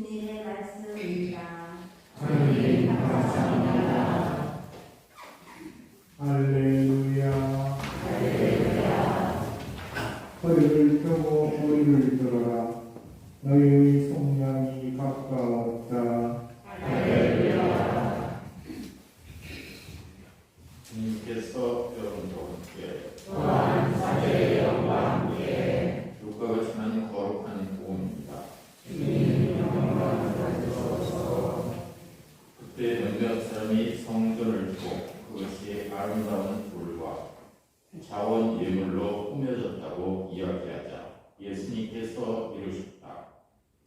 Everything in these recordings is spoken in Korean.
주님의 말씀입니다. 하나님 감사합니다. 할렐루야. 할렐루야. 허리를 펴고 우리를 들어라. 너희의 속량이 가까웠다. 할렐루야. 주님께서 여러분과 함께 또한 사제의 영과 함께 누가가 전하는 거룩한 복음입니다. 주님 영광을 받으소서. 그때 몇몇 사람이 성전을 두고 그것이 아름다운 돌과 자원 예물로 꾸며졌다고 이야기하자 예수님께서 이르셨다.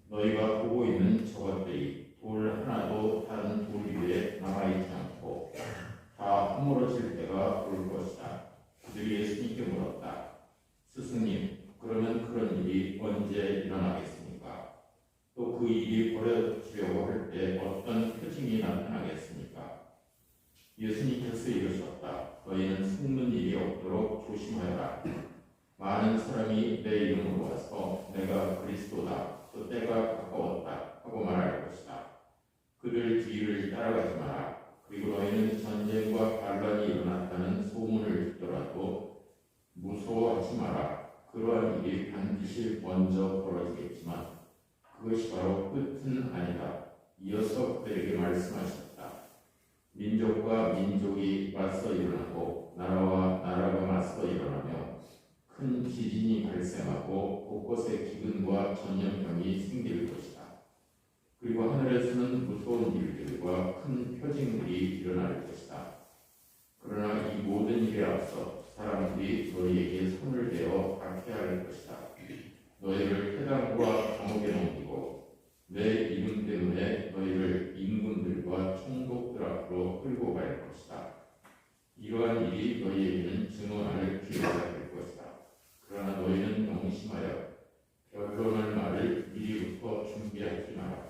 너희가 보고 있는 저것들이 돌 하나도 다른 돌 위에 남아있지 않고 다 허물어질 때가 올 것이다. 그들이 예수님께 물었다. 스승님, 그러면 그런 일이 언제 일어나겠습니까? 또 그 일이 벌어지려고 할 때 어떤 표징이 나타나겠습니까? 예수님께서 이르셨다. 너희는 속는 일이 없도록 조심하여라. 많은 사람이 내 이름으로 와서 내가 그리스도다, 또 때가 가까웠다 하고 말할 것이다. 그들 뒤를 따라가지 마라. 그리고 너희는 전쟁과 반란이 일어났다는 소문을 듣더라도 무서워하지 마라. 그러한 일이 반드시 먼저 벌어지겠지만 그것이 바로 끝은 아니다. 이어서 그들에게 말씀하셨다. 민족과 민족이 맞서 일어나고 나라와 나라가 맞서 일어나며 큰 지진이 발생하고 곳곳에 기근과 전염병이 생길 것이다. 그리고 하늘에서는 무서운 일들과 큰 표징들이 일어날 것이다. 그러나 이 모든 일에 앞서 사람들이 너희에게 손을 대어 박해할 것이다. 너희를 회당과 감옥에 넘기고 내 이름 때문에 너희를 임금들과 총독들 앞으로 끌고 갈 것이다. 이러한 일이 너희에게는 증언할 기회가 될 것이다. 그러나 너희는 명심하여 변론할 말을 미리부터 준비하지 마라.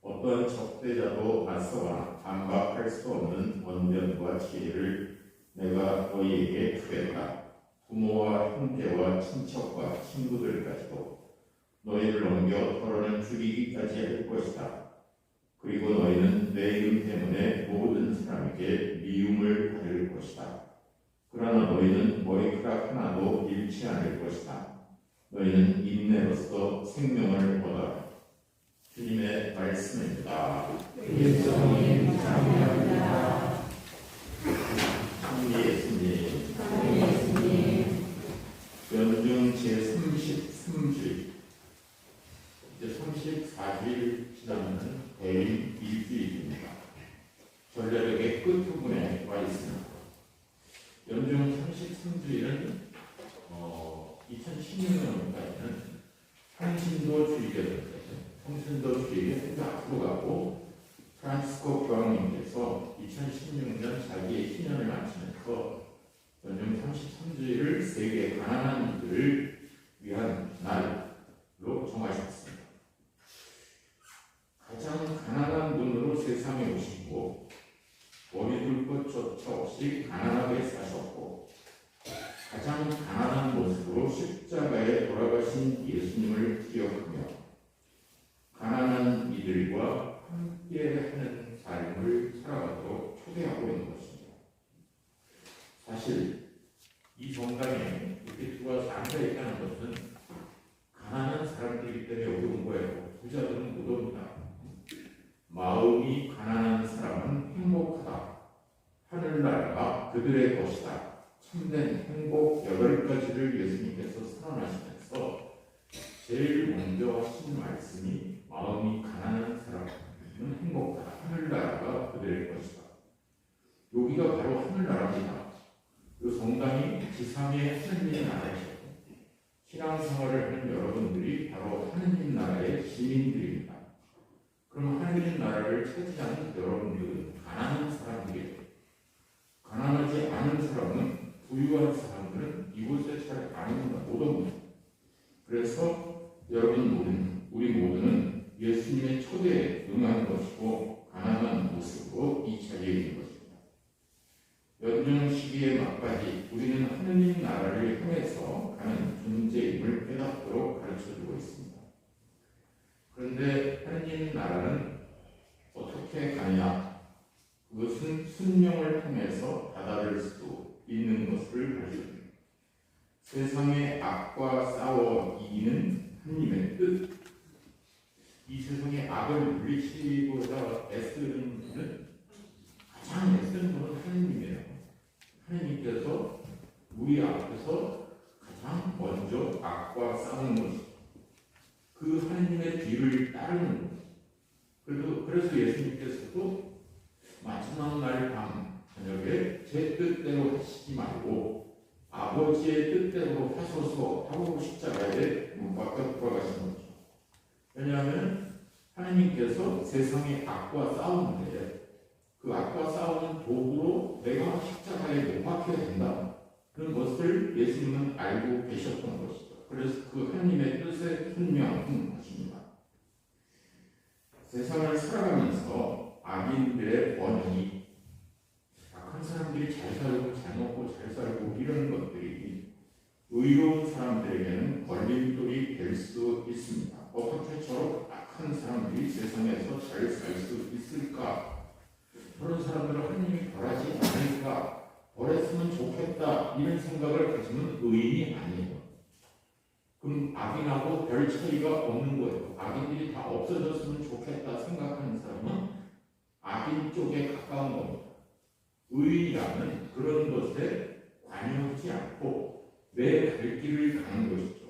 어떤 적대자도 맞서거나 반박할 수 없는 원변과 지혜를 내가 너희에게 주겠다. 부모와 형제와 친척과 친구들까지도 너희를 넘겨 털어는 죽이기까지 할 것이다. 그리고 너희는 내 이름 때문에 모든 사람에게 미움을 받을 것이다. 그러나 너희는 머리카락 하나도 잃지 않을 것이다. 너희는 인내로서 생명을 얻어라. 주님의 말씀입니다. 예수님 감사합니다. 예수님 예수님. 연중 제33주일 이제 34주일 지나면 대임 일주일입니다. 전례력의 끝부분에 와 있습니다. 연중 33주일은 2016년까지는 성신도 주일이었는데 성신도 주일이 앞으로 가고 프란치스코 교황님께서 2016년 자기의 신년을 마치면서 연중 33주일을 세계 가난한 이들을 위한 날로 정하셨습니다. 가장 가난한 분으로 세상에 오시고 머리둘 것조차 없이 가난하게 사셨고 가장 가난한 모습으로 십자가에 돌아가신 예수님을 기억하며 가난한 이들과 함께하는 삶을 살아가도록 초대하고 있는 것입니다. 사실 이 정당에 이렇게 들어와서 앉아있다는 것은 가난한 사람들이기 때문에 여기 온 거예요. 부자들은 못 옵니다. 마음이 가난한 사람은 행복하다. 하늘나라가 그들의 것이다. 참된 행복 8가지를 예수님께서 선언하시면서 제일 먼저 하신 말씀이 마음이 가난한 사람은 행복하다. 하늘나라가 그들의 것이다. 여기가 바로 하늘나라입니다. 그 성당이 지상의 하느님 나라이시고 신앙생활을 하는 여러분들이 바로 하느님 나라의 시민들입니다. 그럼 하느님 나라를 차지하는 여러분들은 가난한 사람들이에요. 가난하지 않은 사람은 부유한 사람들은 이곳에 잘 안 옵니다. 못 옵니다. 그래서 우리 모두는 예수님의 초대에 응하는 것이고 가난한 모습으로 이 자리에 있는 것입니다. 연중 시기의 막바지 우리는 하느님 나라를 향해서 가는 존재임을 깨닫도록 가르쳐주고 있습니다. 그런데 하느님 나라는 어떻게 가느냐? 그것은 순명을 통해서 다다를 수 있는 것을 가르칩니다. 세상의 악과 싸워 이기는 하느님의 뜻. 이 세상의 악을 물리치고자 애쓰는 분은 가장 애쓰는 분은 하느님이에요. 하느님께서 우리 앞에서 가장 먼저 악과 싸우는 것이죠. 그 하느님의 뒤를 따르는 것. 그래서 예수님께서도 마지막 날 밤 저녁에 제 뜻대로 하시지 말고 아버지의 뜻대로 하소서 하고 십자가에 못 박혀 돌아가신 거죠. 왜냐하면 하나님께서 세상의 악과 싸우는데 그 악과 싸우는 도구로 내가 십자가에 못 박혀야 된다. 그런 것을 예수님은 알고 계셨던 것이죠. 그래서 그 하나님의 뜻에 순명한 것입니다. 세상을 살아가면서 악인들의 번영이 악한 사람들이 잘 살고 잘 먹고 잘 살고 이런 것들이 의로운 사람들에게는 걸림돌이 될 수 있습니다. 어떻게 저렇게 악한 사람들이 세상에서 잘 살 수 있을까? 그런 사람들은 하나님이 벌하지 않을까? 벌했으면 좋겠다 이런 생각을 가지면 의인이 아니에요. 그럼 악인하고 별 차이가 없는 거예요. 악인들이 다 없어졌으면 좋겠다 생각하는 사람은 악인 쪽에 가까운 겁니다. 의인이라면 그런 것에 관여하지 않고 내 갈 길을 가는 것이죠.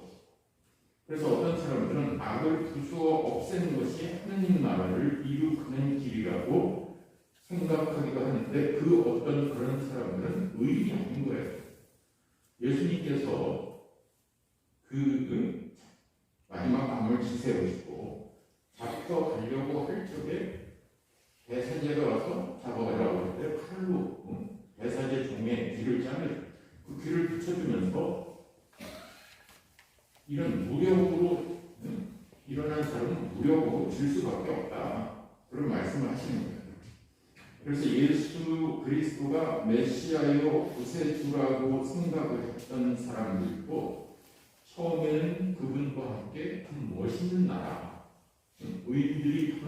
그래서 어떤 사람들은 악을 부수어 없애는 것이 하느님 나라를 이룩하는 길이라고 생각하기도 하는데 그 어떤 그런 사람들은 의인이 아닌 거예요. 예수님께서 그 마지막 밤을 지새우시고 잡혀가려고 할 적에 대사제가 와서 잡아가려고 할 때 칼로 대사제 종의 귀를 자르죠. 그 귀를 붙여주면서 이런 무력으로 일어난 사람은 무력으로 질 수밖에 없다. 그런 말씀을 하시는 거예요. 그래서 예수 그리스도가 메시아요 구세주라고 생각을 했던 사람들도 처음에는 그분과 함께 멋있는 나라, 의인들이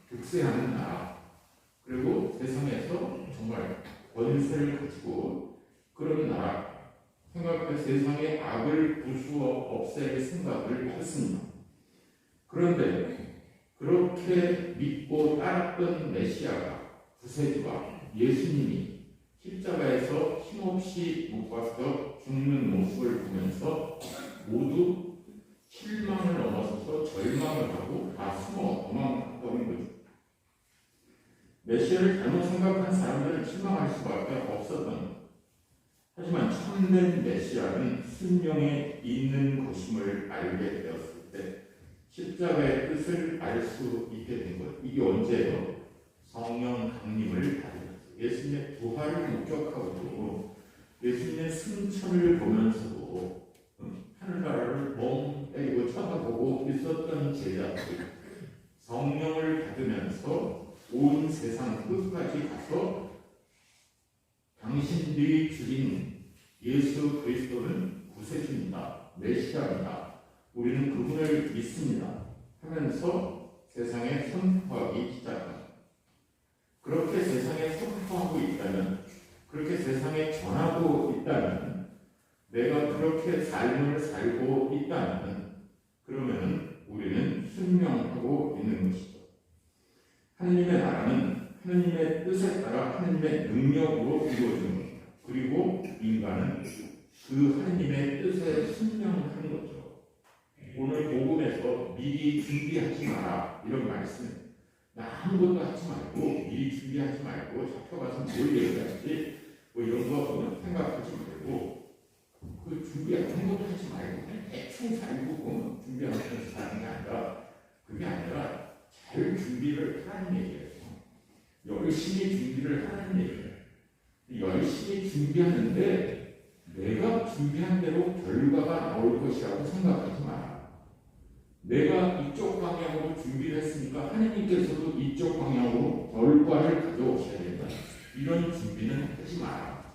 득세하는 나라, 그리고 세상에서 정말 권세를 가지고 그런 나라 생각해 세상의 악을 부수어 없앨 생각을 했습니다. 그런데 그렇게 믿고 따랐던 메시아가 구세주가 예수님이 십자가에서 힘없이 못 박혀 죽는 모습을 보면서 모두 실망을 넘어서서 절망을 하고 다 숨어 도망갔던 거죠. 메시아를 잘못 생각한 사람들은 실망할 수밖에 없었던 거죠. 하지만 참된 메시아는 순명에 있는 것임을 알게 되었을 때 십자가의 뜻을 알 수 있게 된 것. 이게 언제예요? 성령 강림을 받으면서 예수님의 부활을 목격하고 예수님의 승천을 보면서도 하늘나라를 멍 때리고 쳐다보고 있었던 제자들 성령을 받으면서 온 세상 끝까지 가서 당신들이 죽인 예수 그리스도는 구세주입니다. 메시아입니다. 우리는 그분을 믿습니다. 하면서 세상에 선포하기 시작합니다. 그렇게 세상에 선포하고 있다면, 그렇게 세상에 전하고 있다면, 내가 그렇게 삶을 살고 있다면, 그러면 우리는 순명하고 있는 것이죠. 하느님의 나라는 하느님의 뜻에 따라 하느님의 능력으로 이루어지는 겁니다. 그리고 인간은 그 하느님의 뜻에 순명하는 거죠. 오늘 복음에서 미리 준비하지 마라 이런 말씀. 나 아무것도 하지 말고 미리 준비하지 말고 잡혀가서 뭘 얘기하지 뭐 이런 거 생각하지 말고 그 준비 아무것도 하지 말고 대충 살고 준비하면서 사는 게 아니라 그게 아니라 잘 준비를 하는 얘기예요. 열심히 준비를 하는 얘기예요. 열심히 준비하는데 내가 준비한 대로 결과가 나올 것이라고 생각하지 마라. 내가 이쪽 방향으로 준비를 했으니까 하나님께서도 이쪽 방향으로 결과를 가져오셔야 된다. 이런 준비는 하지 마라.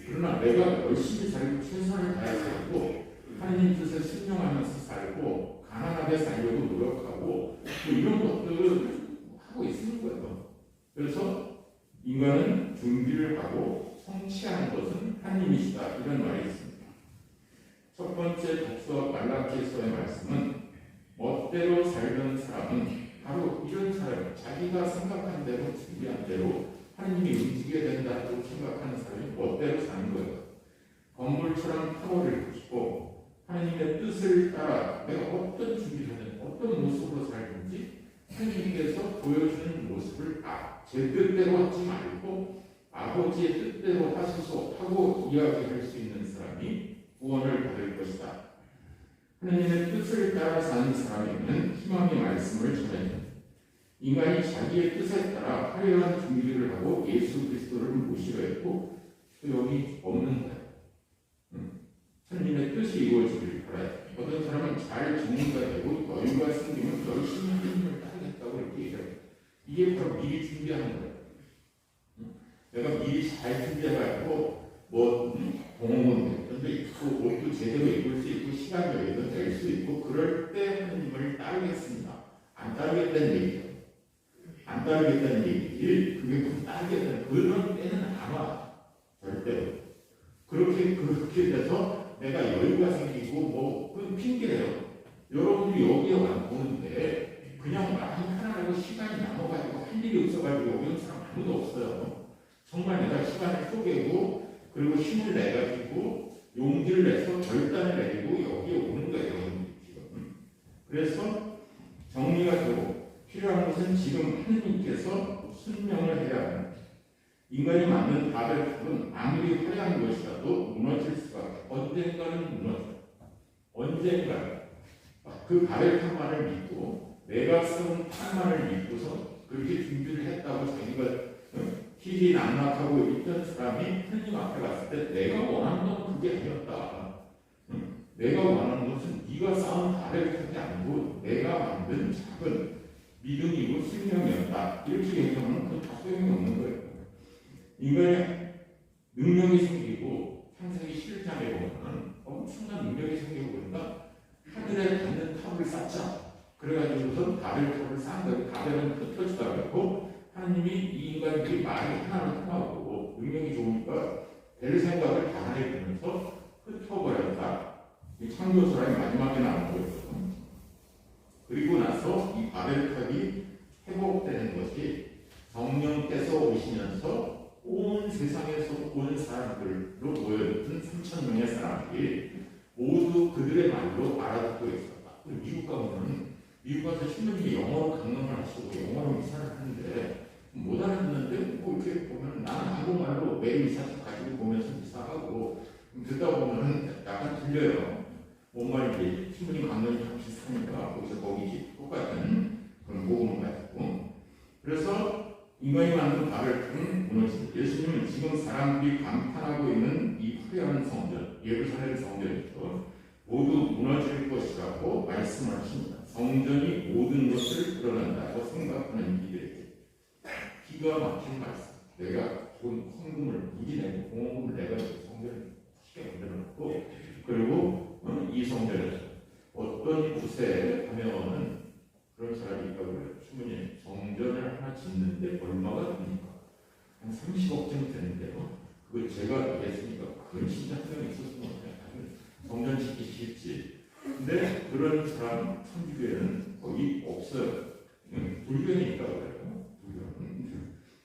그러나 내가 열심히 살고 최선을 다해 살고 하나님 뜻에 순종하면서 살고 가난하게 살려고 노력하고 뭐 이런 것들을 하고 있는 거예요. 그래서 인간은 준비를 하고 성취하는 것은 하나님이시다 이런 말이 있습니다. 첫 번째 독서 말라기서의 말씀은 멋대로 살던 사람은 바로 이런 사람, 자기가 생각한 대로 준비한 대로 하나님이 움직여야 된다고 생각하는 사람이 멋대로 사는 거예요. 건물처럼 타워를 붙이고 하나님의 뜻을 따라 내가 어떤 준비를 하든 어떤 모습으로 살든지 하나님께서 보여주는 모습을 제 뜻대로 하지 말고 아버지의 뜻대로 하소서 하고 이야기할 수 있는 사람이 구원을 받을 것이다. 하나님의 뜻을 따라 사는 사람에게는 희망의 말씀을 전해줍니다. 인간이 자기의 뜻에 따라 화려한 준비를 하고 예수 그리스도를 모시려 했고 또 여기 없는 거예요. 하나님의 뜻이 이루어지기를 바라요. 어떤 사람은 잘 전문가 되고 여유가 생기면 열심히 하나님을 따르겠다고 이렇게 얘기해요. 이게 바로 미리 준비하는 거예요. 내가 미리 잘 준비해가지고 동원도 입고 옷도 제대로 입을 수 있고 시간 여유도 될 수 있고 그럴 때 하나님을 따르겠습니다. 안 따르겠다는 얘기죠. 안 따르겠다는 얘기지 그게 무슨 따르겠다는 그런 때는 안 와. 절대로. 그렇게 돼서 내가 여유가 생기고 그건 핑계래요. 여러분들이 여기에 오는데 그냥 마음 편안하고 시간이 남아가지고 할 일이 없어가지고 오는 사람 아무도 없어요. 정말 내가 시간을 쪼개고 그리고 힘을 내가지고 용기를 내서 결단을 내리고 여기에 오는 거예요. 지금. 그래서 정리가 되고 필요한 것은 지금 하느님께서 순명을 해야 합니다. 인간이 만든 바벨탑은 아무리 화려한 것이라도 무너질 수가 언젠가는 무너져요. 언젠가 그 바벨탑만을 믿고 내가 세운 탑만을 믿고서 그렇게 준비를 했다고 자기가 길이 낙락하고 있던 사람이 하나님 앞에 갔을 때 내가 원하는 건 그게 아니었다. 내가 원하는 것은 네가 쌓은 바벨탑이 아니고 내가 만든 작은 믿음이고 생명이었다. 이렇게 얘기하면 그건 다 소용이 없는 거예요. 인간의 능력이 생기고 창세기 7장에 보면 엄청난 능력이 생기고 그런가 하늘에 닿는 탑을 쌓자. 그래가지고서 바벨탑을 쌓은 거예요. 바벨은 흩어지다 그랬고 하나님이 이 인간들이 말이 하나로 통하고 능력이 좋으니까 될 생각을 다 해주면서 흩어버렸다. 이 창조설의 마지막에 나온 거예요. 그리고 나서 이 바벨탑이 회복되는 것이 성령께서 오시면서 온 세상에서 온 사람들로 모여있던 3,000명의 사람들이 모두 그들의 말로 알아듣고 있었다. 미국 가보면 미국 가서 신부님이 영어로 강론을 하시고 영어로 미사를 하는데 못 알아듣는데 이렇게 보면 나는 한국말로 매일 미사를 가지고 보면서 미사하고 듣다 보면 약간 들려요. 뭔 말인지 신부님 강론이 다 비슷하니까 거기서 거기지 똑같은 그런 복음을 가지고 그래서 인간이 만든 바벨탑은 무너집니다. 예수님은 지금 사람들이 감탄하고 있는 이 화려한 성전, 예루살렘 성전에서 모두 무너질 것이라고 말씀을 하십니다. 성전이 모든 것을 드러낸다고 생각하는 이들에게 기가 막힌 말씀. 내가 돈 헌금을 무지 내고 공헌금을 내가지고 성전을 크게 만들어놓고 그리고 이 성전에서 어떤 곳에 가면은 그런 사람이 있다고 그래요. 주문이 성전을 하나 짓는데 얼마가 듭니까? 한 30억쯤 되는데요. 그걸 제가 얘기했으니까 그런 신장성이 있었으면 성전 짓기 쉽지. 근데 그런 사람 천주교에는 거의 없어요. 불교니까 그래요.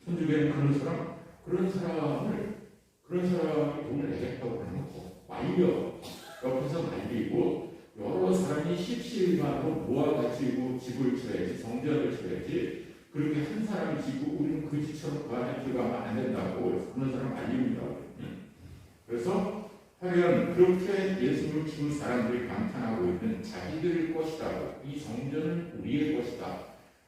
천주교에는 그런 사람이 돈을 내겠다고 하는 거 말려. 옆에서 말리고 여러 사람이 십시일반으로 모아가지고 집을 쳐야지, 성전을 쳐야지. 그렇게 한 사람이 지고 우리는 그 집처럼 그 안에 들어가면 안 된다고 그런 사람 알립니다. 그래서 하여간 그렇게 예수님을 키운 사람들이 감탄하고 있는 자기들의 것이라고 이 성전은 우리의 것이다.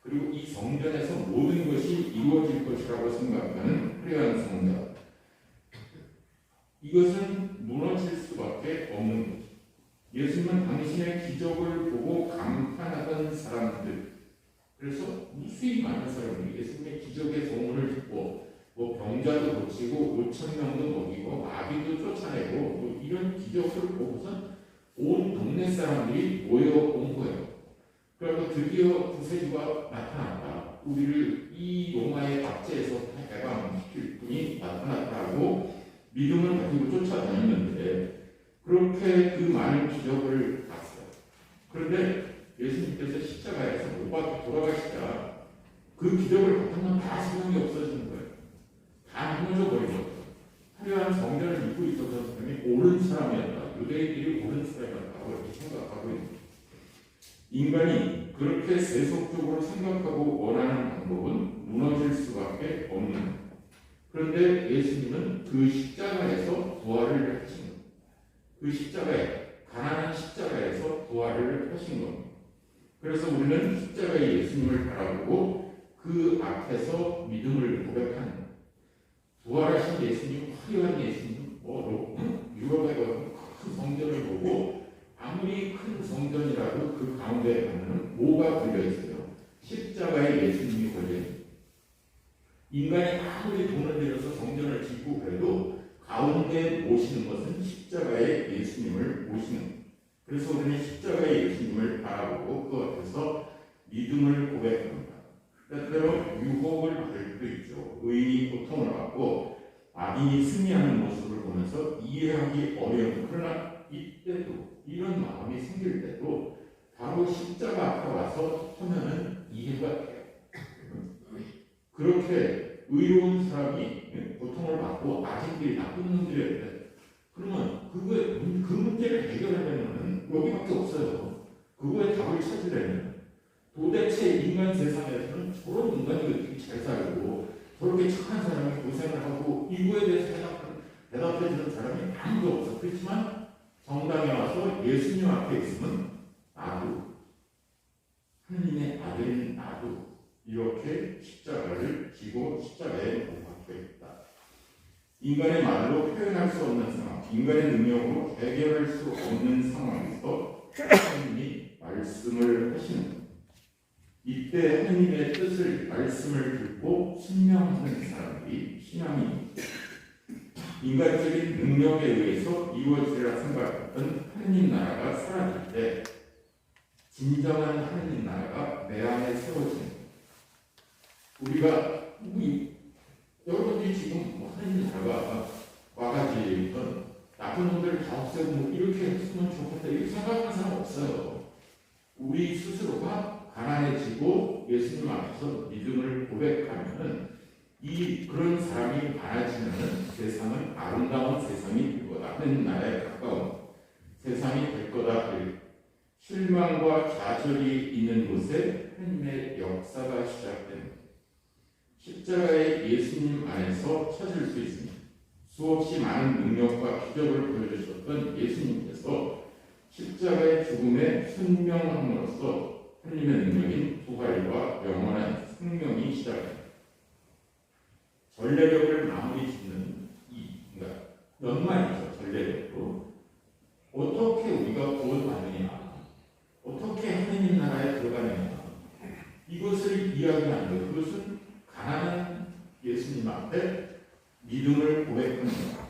그리고 이 성전에서 모든 것이 이루어질 것이라고 생각하는 화려한 성전. 이것은 무너질 수밖에 없는 거죠. 예수님은 당신의 기적을 보고 감탄하던 사람들, 그래서 무수히 많은 사람들이 예수님의 기적의 소문을 듣고 병자도 고치고 5,000명도 먹이고 마귀도 쫓아내고 이런 기적을 보고서 온 동네 사람들이 모여온 거예요. 그리고 드디어 구세주가 나타났다. 우리를 이 로마의 압제에서 해방시킬 분이 나타났다고 믿음을 가지고 쫓아다녔는데 그렇게 그 많은 기적을 봤어요. 그런데 예수님께서 십자가에서 못 박혀 돌아가시자 그 기적을 봤던 다 소용이 없어지는 거예요. 다 무너져 버린 거예요. 화려한 성전을 믿고 있었던 사람이 옳은 사람이었다. 유대인들이 옳은 사람이었다고 이렇게 생각하고 있는 거예요. 인간이 그렇게 세속적으로 생각하고 원하는 방법은 무너질 수밖에 없는 거예요. 그런데 예수님은 그 십자가에서 부활을 하신 거예요. 그 십자가에, 가난한 십자가에서 부활을 하신 겁니다. 그래서 우리는 십자가의 예수님을 바라보고 그 앞에서 믿음을 고백하는 거예요. 부활하신 예수님, 화려한 예수님, 유럽에 가서 큰 성전을 보고 아무리 큰 성전이라도 그 가운데 가면 뭐가 걸려있어요? 십자가의 예수님이 걸려있어요. 인간이 아무리 돈을 들여서 성전을 짓고 그래도 가운데 모시는 것은 십자가의 예수님을 모시는 거예요. 그래서 우리는 십자가의 예수님을 바라보고 그 앞에서 믿음을 고백합니다. 때때로 유혹을 받을 때도 있죠. 의인이 고통을 받고 악인이 승리하는 모습을 보면서 이해하기 어려운, 그러나 이때도 이런 마음이 생길 때도 바로 십자가 앞에 와서 서면은 이해가 돼요. 그렇게 의로운 사람이 고통을 받고 악인들이 나쁜 놈들이었는데 그러면 그 문제를 해결하려면 여기밖에 없어요. 그거에 답을 찾으려면 도대체 인간 세상에서는 저런 인간이 어떻게 잘 살고 저렇게 착한 사람이 고생을 하고 이거에 대해서 대답해주는 사람이 아무도 없어. 그렇지만 정당에 와서 예수님 앞에 있으면 나도 하느님의 아들인 나도 이렇게 십자가를 지고 십자가에 못 박혀 있다. 인간의 말로 표현할 수 없는 상황, 인간의 능력으로 해결할 수 없는 상황에서 하느님이 말씀을 하시는 것. 이때 하느님의 뜻을 말씀을 듣고 순명하는 사람들이 신앙입니다. 인간적인 능력에 의해서 이루어지리라 생각했던 하느님 나라가 사라질 때 진정한 하느님 나라가 내 안에 세워집니다. 우리가 여러분들이 지금 하느님 나라가 와가지고 나쁜 놈들 다 없애고 이렇게 했으면 좋겠다 이렇게 생각하는 사람 없어요. 우리 스스로가 가난해지고 예수님 앞에서 믿음을 고백하면은 그런 사람이 많아지면은 세상은 아름다운 세상이 될 거다. 하느님 나라에 가까운 세상이 될 거다. 실망과 좌절이 있는 곳에 하느님의 역사가 시작됩니다. 십자가의 예수님 안에서 찾을 수 있습니다. 수없이 많은 능력과 기적을 보여주셨던 예수님께서 십자가의 죽음에 순명함으로써 하느님의 능력인 부활과 영원한 생명이 시작됩니다. 전례력을 마무리 짓는 그러니까 연말이죠. 전례력으로 어떻게 우리가 구원받느냐, 어떻게 하느님 나라에 들어가느냐, 이것을 이야기하는 것. 그것은 가난한 예수님 앞에 믿음을 고백합니다.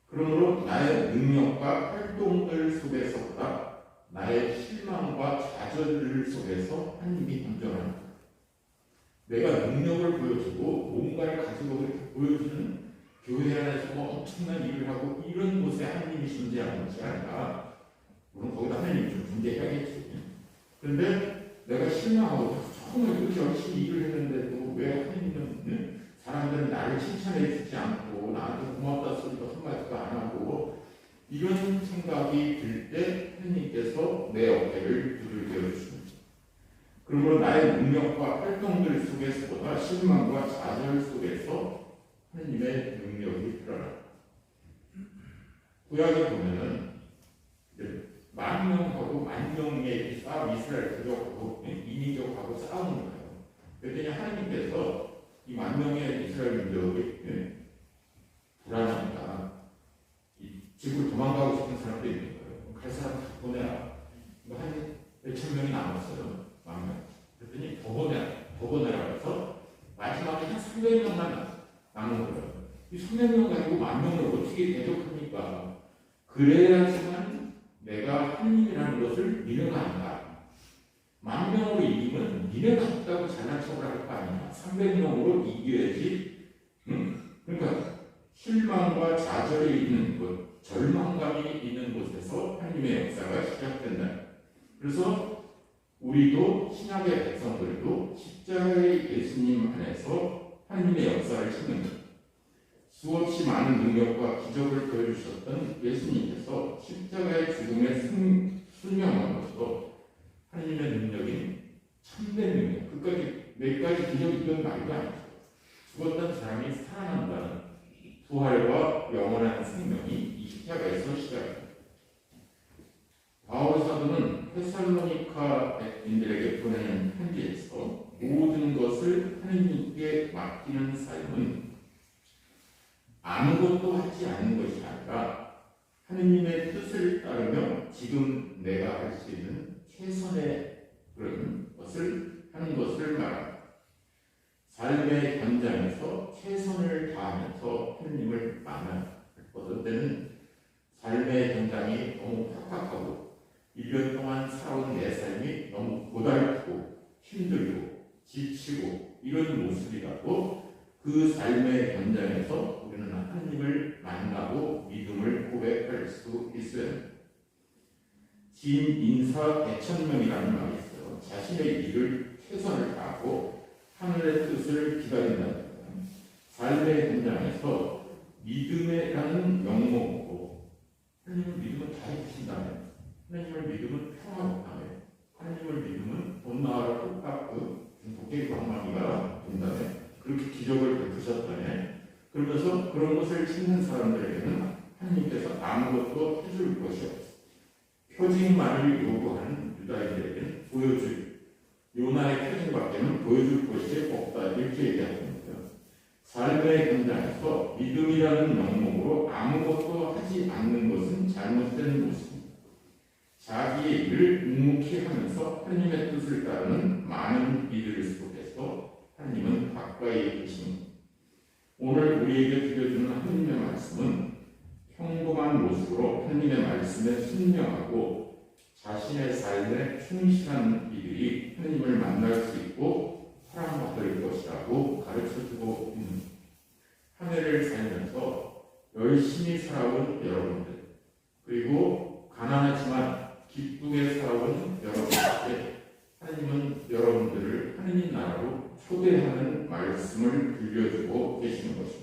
그러므로 나의 능력과 활동들 속에서보다 나의 실망과 좌절 속에서 하느님이 존재합니다. 내가 능력을 보여주고 뭔가를 가지고 그렇게 보여주는 교회 안에서 엄청난 일을 하고 이런 곳에 하느님이 존재하는 것이 아니라, 물론 거기다 하느님이 좀 존재해야겠지. 그런데 내가 실망하고 정말 이렇게 열심히 일을 했는데도 왜 하느님은 사람들은 나를 칭찬해 주지 않고 나한테 고맙다 소리도 한마디도 안 하고 이런 생각이 들 때 하느님께서 내 어깨를 두들겨 주십니다. 그러므로 나의 능력과 활동들 속에서보다 실망과 좌절 속에서 하느님의 능력이 드러납니다. 구약에 보면은 만 명하고 만 명의 싸움, 이스라엘 민족하고 이민족하고 싸우는 거예요. 그랬더니 하나님께서 이 만 명의 이스라엘 민족이 불안하니까 집을 도망가고 싶은 사람도 있는 거예요. 갈 사람 다 보내라. 한 몇천 명이 남았어요. 만 명. 그랬더니 더 보내라 해서 마지막에 한 300명만 남은 거예요. 이 300명 가지고 만 명을 어떻게 대적합니까? 그래야지만 내가 하느님이라는 것을 믿는 거 아닌가. 있다고 잘난 척을 할 거 아니야. 300명으로 이겨야지. 그러니까 실망과 좌절이 있는 곳, 절망감이 있는 곳에서 하나님의 역사가 시작된다. 그래서 우리도 신약의 백성들도 십자가의 예수님 안에서 하나님의 역사를 찾는 것. 수없이 많은 능력과 기적을 보여주셨던 예수님께서 십자가의 죽음에 순명함으로써 하나님의 능력인 참된 능력, 그까지 몇 가지 기적이 있던 말도 아니죠. 죽었던 사람이 살아난다는 부활과 영원한 생명이 이 십자가에서 시작합니다. 바울 사도는 테살로니카인들에게 보내는 편지에서 모든 것을 하나님께 맡기는 삶은 아무것도 하지 않는 것이 아니라 하나님의 뜻을 따르며 지금 내가 할 수 있는 최선의 그런 것을 하는 것을 말합니다. 삶의 현장에서 최선을 다하면서 하나님을 만나 어떤 때는 삶의 현장이 너무 팍팍하고 1년 동안 살아온 내 삶이 너무 고달프고 힘들고 지치고 이런 모습이라도 그 삶의 현장에서 우리는 하나님을 만나고 믿음을 고백할 수 있어야 합니다. 진인사 대천명이라는 말이 있어요. 자신의 일을 최선을 다하고 하늘의 뜻을 기다린다는 삶의 현장에서 믿음이라는 명목으로 하나님을 믿으면 다 해주신다면, 하나님을 믿으면 평화롭다면, 하나님을 믿으면 돈 나라라 똑같고 복의 광망이가 된다면, 그렇게 기적을 베푸셨다면, 그러면서 그런 것을 찾는 사람들에게는 하나님께서 아무것도 해줄 것이 없어요. 표징만을 요구하는 유다인들에게는 보여줄, 요나의 표징밖에는 보여줄 것이 없다, 이렇게 얘기합니다. 삶의 현장에서 믿음이라는 명목으로 아무것도 하지 않는 것은 잘못된 모습입니다. 자기의 일을 묵묵히 하면서 하나님의 뜻을 따르는 많은 이들 속에서 하나님은 가까이 계십니다. 오늘 우리에게 들려주는 하나님의 말씀은 평범한 모습으로 하나님의 말씀에 순명하고 자신의 삶에 충실한 이들이 하나님을 만날 수 있고 사랑받을 것이라고 가르쳐주고 있는 한 해를 살면서 열심히 살아온 여러분들, 그리고 가난하지만 기쁘게 살아온 여러분들께 하나님은 여러분들을 하나님 나라로 초대하는 말씀을 들려주고 계시는 것입니다.